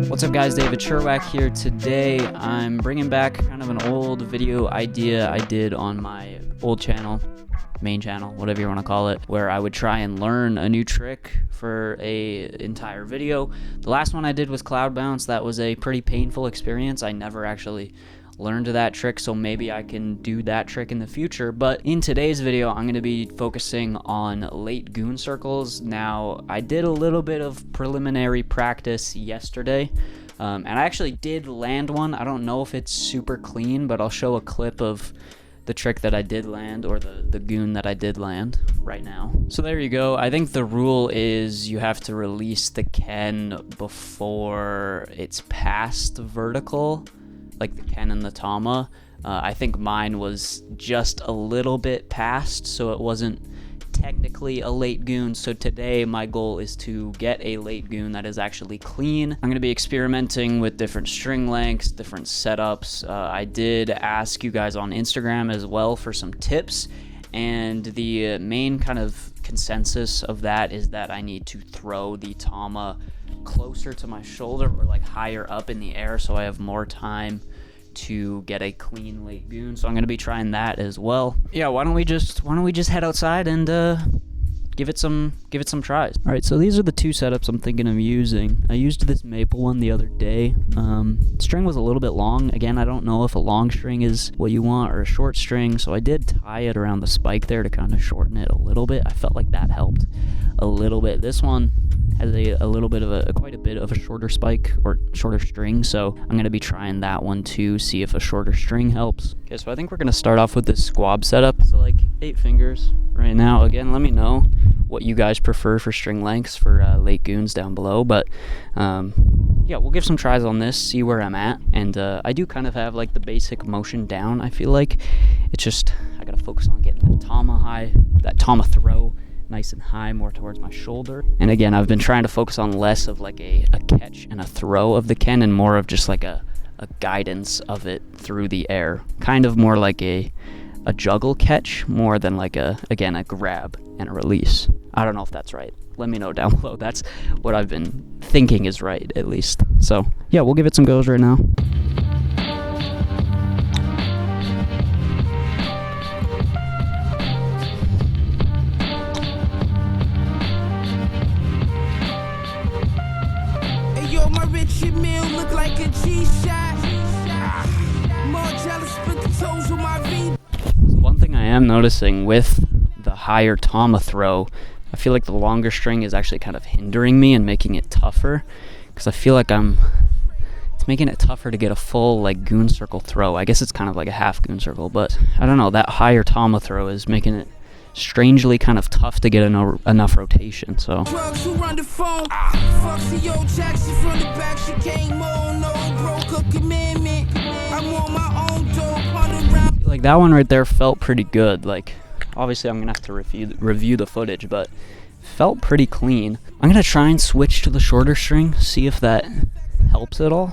What's up guys, David Sherwack here. Today I'm bringing back kind of an old video idea I did on my old channel, main channel, whatever you want to call it, where I would try and learn a new trick for a entire video. The last one I did was cloud bounce. That was a pretty painful experience. I never actually learned that trick, so maybe I can do that trick in the future. But in today's video, I'm going to be focusing on late goon circles. Now, I did a little bit of preliminary practice yesterday, and I actually did land one. I don't know if it's super clean, but I'll show a clip of the trick that I did land, or the goon that I did land right now. So there you go. I think the rule is you have to release the Ken before it's past vertical, like the Ken and the Tama. I think mine was just a little bit past, so it wasn't technically a late goon. So today my goal is to get a late goon that is actually clean. I'm going to be experimenting with different string lengths, different setups. I did ask you guys on Instagram as well for some tips, and the main kind of consensus of that is that I need to throw the Tama closer to my shoulder or like higher up in the air, so I have more time to get a clean late goon. So I'm going to be trying that as well. Yeah, why don't we just head outside and give it some tries. All right, so these are the two setups I'm thinking of using. I used this maple one the other day. String was a little bit long. Again, I don't know if a long string is what you want or a short string, so I did tie it around the spike there to kind of shorten it a little bit. I felt like that helped a little bit. This one has a little bit of quite a bit of a shorter spike or shorter string, so I'm going to be trying that one too, see if a shorter string helps. Okay, so I think we're going to start off with this squab setup. So like 8 fingers right now. Again, let me know what you guys prefer for string lengths for late goons down below, but yeah, we'll give some tries on this, see where I'm at. And I do kind of have like the basic motion down. I feel like it's just I gotta focus on getting that Tama high, that Tama throw nice and high, more towards my shoulder. And again, I've been trying to focus on less of like a catch and a throw of the Ken, and more of just like a guidance of it through the air, kind of more like a juggle catch more than like a grab and a release. I don't know if that's right. Let me know down below. That's what I've been thinking is right, at least. So yeah, we'll give it some goes right now. Hey yo, my Richard Mill look like a G-shot. More jealous with the toes of my V. One thing I am noticing with the higher Tama throw, I feel like the longer string is actually kind of hindering me and making it tougher, because I feel like it's making it tougher to get a full like goon circle throw. I guess it's kind of like a half goon circle, but I don't know, that higher Tama throw is making it strangely kind of tough to get enough rotation. So Drugs who run the phone. Fuck C.O. Jackson from the back. She came on, no broke a commandment. I'm on my own dope on the round. like that one right there felt pretty good. Like obviously I'm gonna have to review the footage, but felt pretty clean. I'm gonna try and switch to the shorter string, see if that helps at all.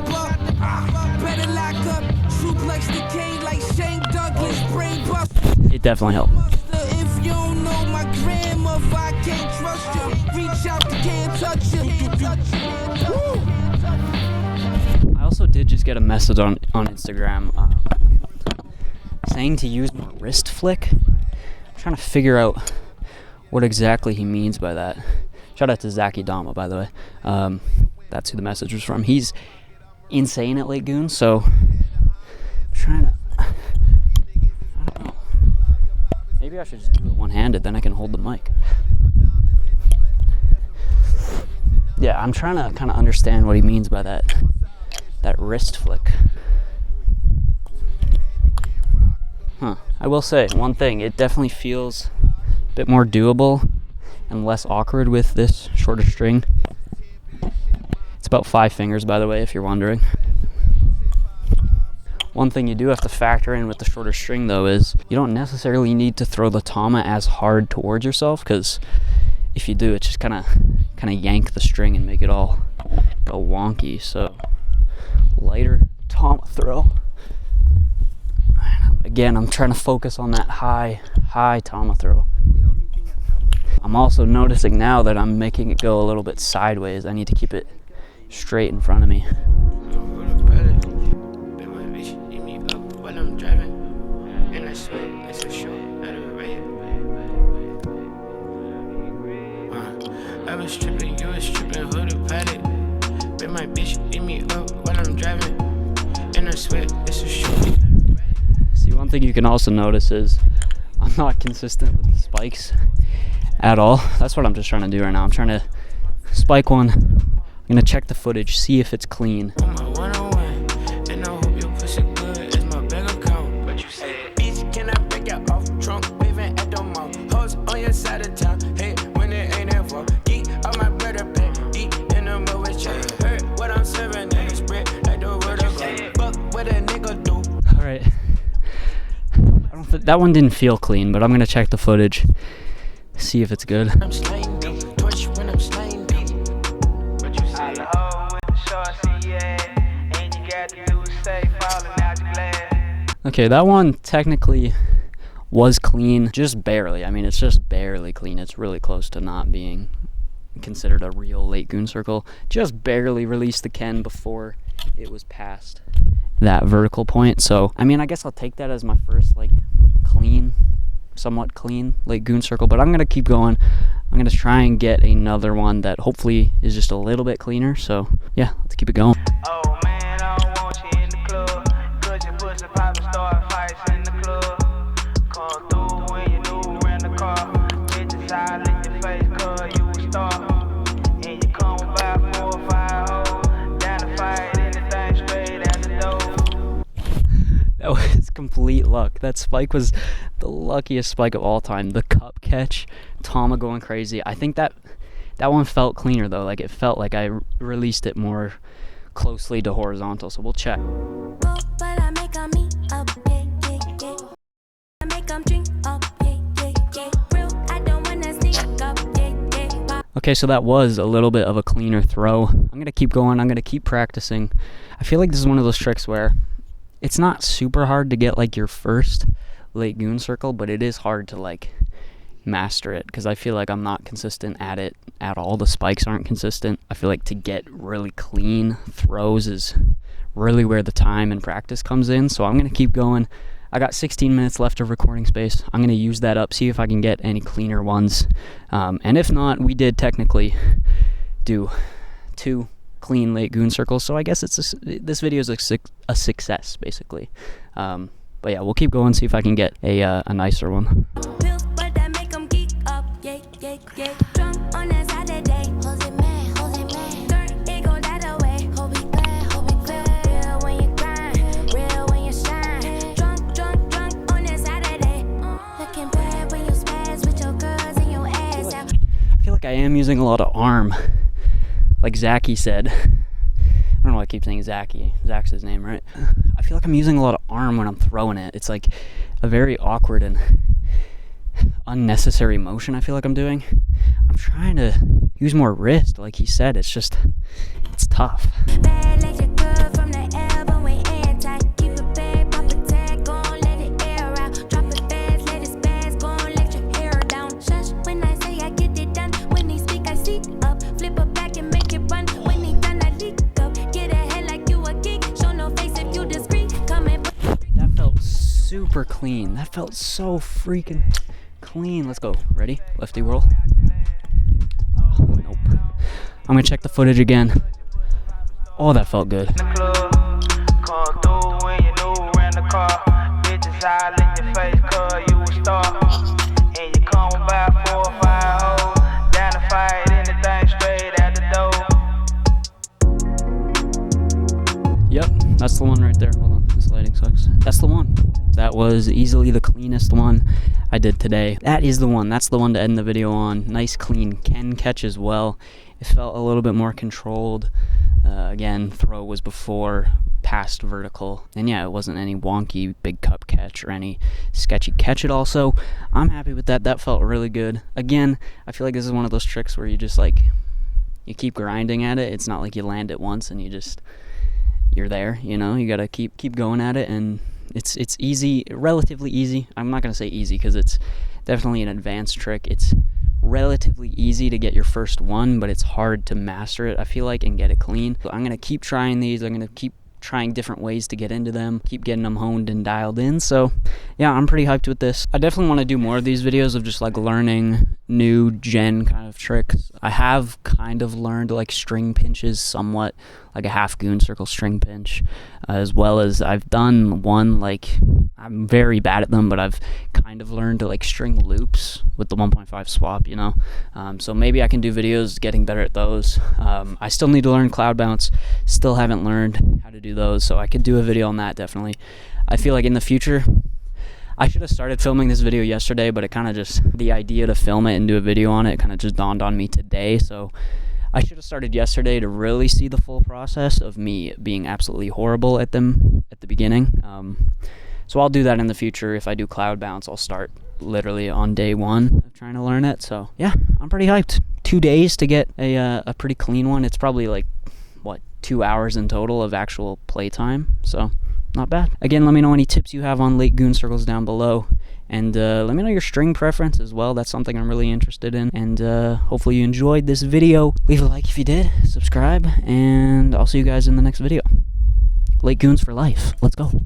It definitely helped. If you don't know my grandmother, I can't trust you. Reach out, can't touch you. I also did just get a message on Instagram saying to use more wrist flick. I'm trying to figure out what exactly he means by that. Shout out to Kendama, by the way. That's who the message was from. He's insane at late goons, so I'm trying to, I don't know. Maybe I should just do it one-handed, then I can hold the mic. Yeah, I'm trying to kind of understand what he means by that wrist flick. I will say one thing, it definitely feels a bit more doable and less awkward with this shorter string. It's about 5 fingers, by the way, if you're wondering. One thing you do have to factor in with the shorter string, though, is you don't necessarily need to throw the Tama as hard towards yourself, because if you do, it just kind of yank the string and make it all go wonky. So lighter Tama throw. Again, I'm trying to focus on that high Tama throw. I'm also noticing now that I'm making it go a little bit sideways. I need to keep it straight in front of me. I was stripping, you was stripping, who the pilot? Bet my bitch eat me up while I'm driving. And I sweat, it's a shoot. See, one thing you can also notice is I'm not consistent with the spikes at all. That's what I'm just trying to do right now. I'm trying to spike one. I'm gonna check the footage, see if it's clean. On my one-on-one, and I hope your pussy good as my bank account. What you say? Bitch, can I break you off? Trunk waving at the mall. Hoes on your side of town. Hey, when it ain't ever. Geek on my brother back. Deep in the mud with check. Heard what I'm serving in the spread like the word of God. Fuck what a nigga do. All right. I don't that one didn't feel clean, but I'm gonna check the footage, see if it's good. I'm slaying them. Torch when I'm slaying them. What you say? Okay, that one technically was clean, just barely. I mean, it's just barely clean. It's really close to not being considered a real late goon circle. Just barely released the Ken before it was past that vertical point. So, I mean, I guess I'll take that as my first, like, clean, somewhat clean late goon circle. But I'm going to keep going. I'm going to try and get another one that hopefully is just a little bit cleaner. So, yeah, let's keep it going. Oh man, I don't want you in the club. Cause your pussy poppin' start fights in the club. Come through when you new rent the car. Bitches I lick your face cause you a star. And you come with about 4 or 5 hoes. Down to fight anything straight out the door. That was complete luck. That spike was the luckiest spike of all time. The cup catch, Tama going crazy. I think that one felt cleaner though. Like it felt like I released it more closely to horizontal. So we'll check. Okay, so that was a little bit of a cleaner throw. I'm going to keep going. I'm going to keep practicing. I feel like this is one of those tricks where it's not super hard to get like your first late goon circle, but it is hard to like master it because I feel like I'm not consistent at it at all. The spikes aren't consistent. I feel like to get really clean throws is really where the time and practice comes in. So I'm going to keep going. I got 16 minutes left of recording space. I'm going to use that up, see if I can get any cleaner ones. And if not, we did technically do 2 clean late goon circles. So I guess this video is a success, basically. But yeah, we'll keep going, see if I can get a nicer one. I am using a lot of arm, like Zachy said. I don't know why I keep saying Zachy. Zach's his name, right? I feel like I'm using a lot of arm when I'm throwing it. It's like a very awkward and unnecessary motion I feel like I'm doing. I'm trying to use more wrist, like he said. It's tough. Super clean. That felt so freaking clean. Let's go. Ready? Lefty whirl. Oh, nope. I'm gonna check the footage again. Oh, that felt good. Yep, that's the one right there. Hold on, this lighting sucks. That's the one. That was easily the cleanest one I did today. That is the one. That's the one to end the video on. Nice clean Ken catch as well. It felt a little bit more controlled. Again, throw was before past vertical. And yeah, it wasn't any wonky big cup catch or any sketchy catch at all. So I'm happy with that. That felt really good. Again, I feel like this is one of those tricks where you just like, you keep grinding at it. It's not like you land it once and you're there, you know. You gotta keep going at it, and it's easy, relatively easy. I'm not gonna say easy because it's definitely an advanced trick. It's relatively easy to get your first one, but it's hard to master it, I feel like, and get it clean. So I'm going to keep trying these. I'm going to keep trying different ways to get into them, keep getting them honed and dialed in. So yeah, I'm pretty hyped with this. I definitely want to do more of these videos of just like learning new gen kind of tricks. I have kind of learned like string pinches somewhat, like a half goon circle string pinch, as well as I've done one, like, I'm very bad at them, but I've kind of learned to like string loops with the 1.5 swap, you know. So maybe I can do videos getting better at those. I still need to learn cloud bounce, still haven't learned how to do those, so I could do a video on that definitely. I feel like in the future, I should have started filming this video yesterday, but it kind of just, the idea to film it and do a video on it kind of just dawned on me today. So I should have started yesterday to really see the full process of me being absolutely horrible at them at the beginning. So I'll do that in the future. If I do cloud bounce, I'll start literally on day one of trying to learn it. So yeah, I'm pretty hyped. 2 days to get a pretty clean one. It's probably like, what, 2 hours in total of actual playtime. So not bad. Again, let me know any tips you have on late goon circles down below, and let me know your string preference as well. That's something I'm really interested in. And hopefully you enjoyed this video. Leave a like if you did, subscribe, and I'll see you guys in the next video. Late goons for life. Let's go.